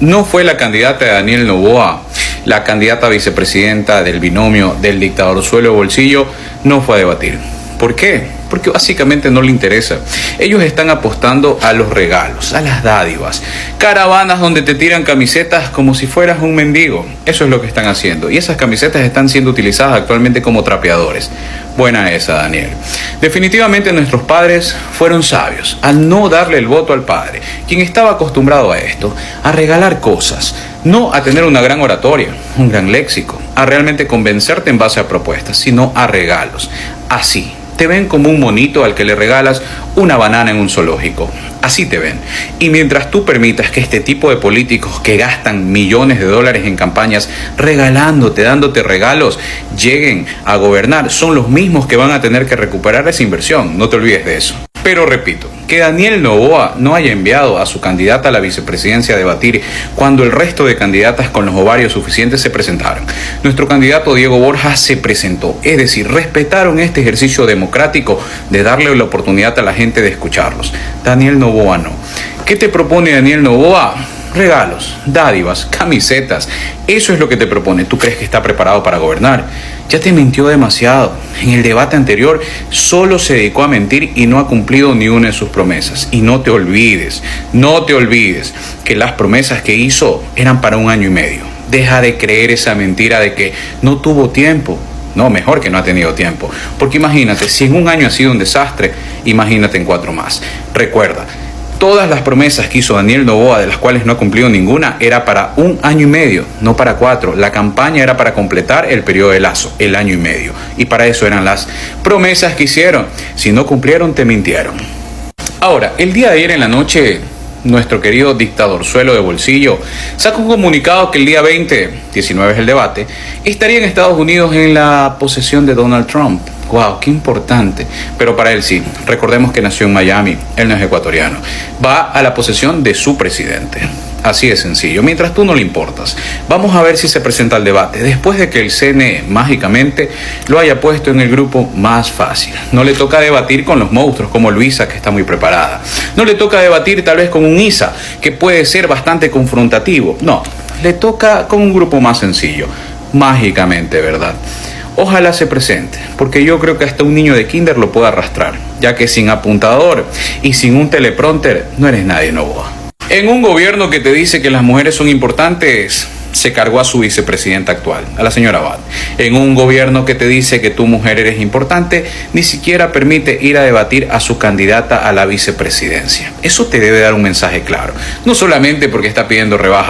no fue la candidata de Daniel Noboa, la candidata vicepresidenta del binomio del dictador Suelo Bolsillo, no fue a debatir. ¿Por qué? Porque básicamente no le interesa. Ellos están apostando a los regalos, a las dádivas, caravanas donde te tiran camisetas como si fueras un mendigo. Eso es lo que están haciendo. Y esas camisetas están siendo utilizadas actualmente como trapeadores. Buena esa, Daniel. Definitivamente nuestros padres fueron sabios al no darle el voto al padre, quien estaba acostumbrado a esto, a regalar cosas, no a tener una gran oratoria, un gran léxico, a realmente convencerte en base a propuestas, sino a regalos. Así. Te ven como un monito al que le regalas una banana en un zoológico. Así te ven. Y mientras tú permitas que este tipo de políticos que gastan millones de dólares en campañas regalándote, dándote regalos, lleguen a gobernar, son los mismos que van a tener que recuperar esa inversión. No te olvides de eso. Pero repito, que Daniel Noboa no haya enviado a su candidata a la vicepresidencia a debatir cuando el resto de candidatas con los ovarios suficientes se presentaron. Nuestro candidato Diego Borja se presentó, es decir, respetaron este ejercicio democrático de darle la oportunidad a la gente de escucharlos. Daniel Noboa no. ¿Qué te propone Daniel Noboa? Regalos, dádivas, camisetas. Eso es lo que te propone. ¿Tú crees que está preparado para gobernar? Ya te mintió demasiado. En el debate anterior solo se dedicó a mentir y no ha cumplido ni una de sus promesas. Y no te olvides que las promesas que hizo eran para 1 año y medio. Deja de creer esa mentira de que no tuvo tiempo. No, mejor que no ha tenido tiempo. Porque imagínate, si en 1 año ha sido un desastre, imagínate en 4 más. Recuerda, todas las promesas que hizo Daniel Noboa, de las cuales no ha cumplido ninguna, era para 1 año y medio, no para 4. La campaña era para completar el periodo de Lazo, el 1 año y medio. Y para eso eran las promesas que hicieron. Si no cumplieron, te mintieron. Ahora, el día de ayer en la noche, nuestro querido dictador Suelo de Bolsillo sacó un comunicado que el día 19 es el debate, estaría en Estados Unidos en la posesión de Donald Trump. Wow, qué importante. Pero para él sí. Recordemos que nació en Miami. Él no es ecuatoriano. Va a la posesión de su presidente. Así de sencillo. Mientras tú no le importas. Vamos a ver si se presenta al debate. Después de que el CNE mágicamente lo haya puesto en el grupo más fácil. No le toca debatir con los monstruos como Luisa, que está muy preparada. No le toca debatir tal vez con un Isa, que puede ser bastante confrontativo. No. Le toca con un grupo más sencillo. Mágicamente, ¿verdad? Ojalá se presente, porque yo creo que hasta un niño de kinder lo puede arrastrar, ya que sin apuntador y sin un teleprompter no eres nadie, Noboa. En un gobierno que te dice que las mujeres son importantes, se cargó a su vicepresidenta actual, a la señora Abad. En un gobierno que te dice que tu mujer eres importante, ni siquiera permite ir a debatir a su candidata a la vicepresidencia. Eso te debe dar un mensaje claro, no solamente porque está pidiendo rebaja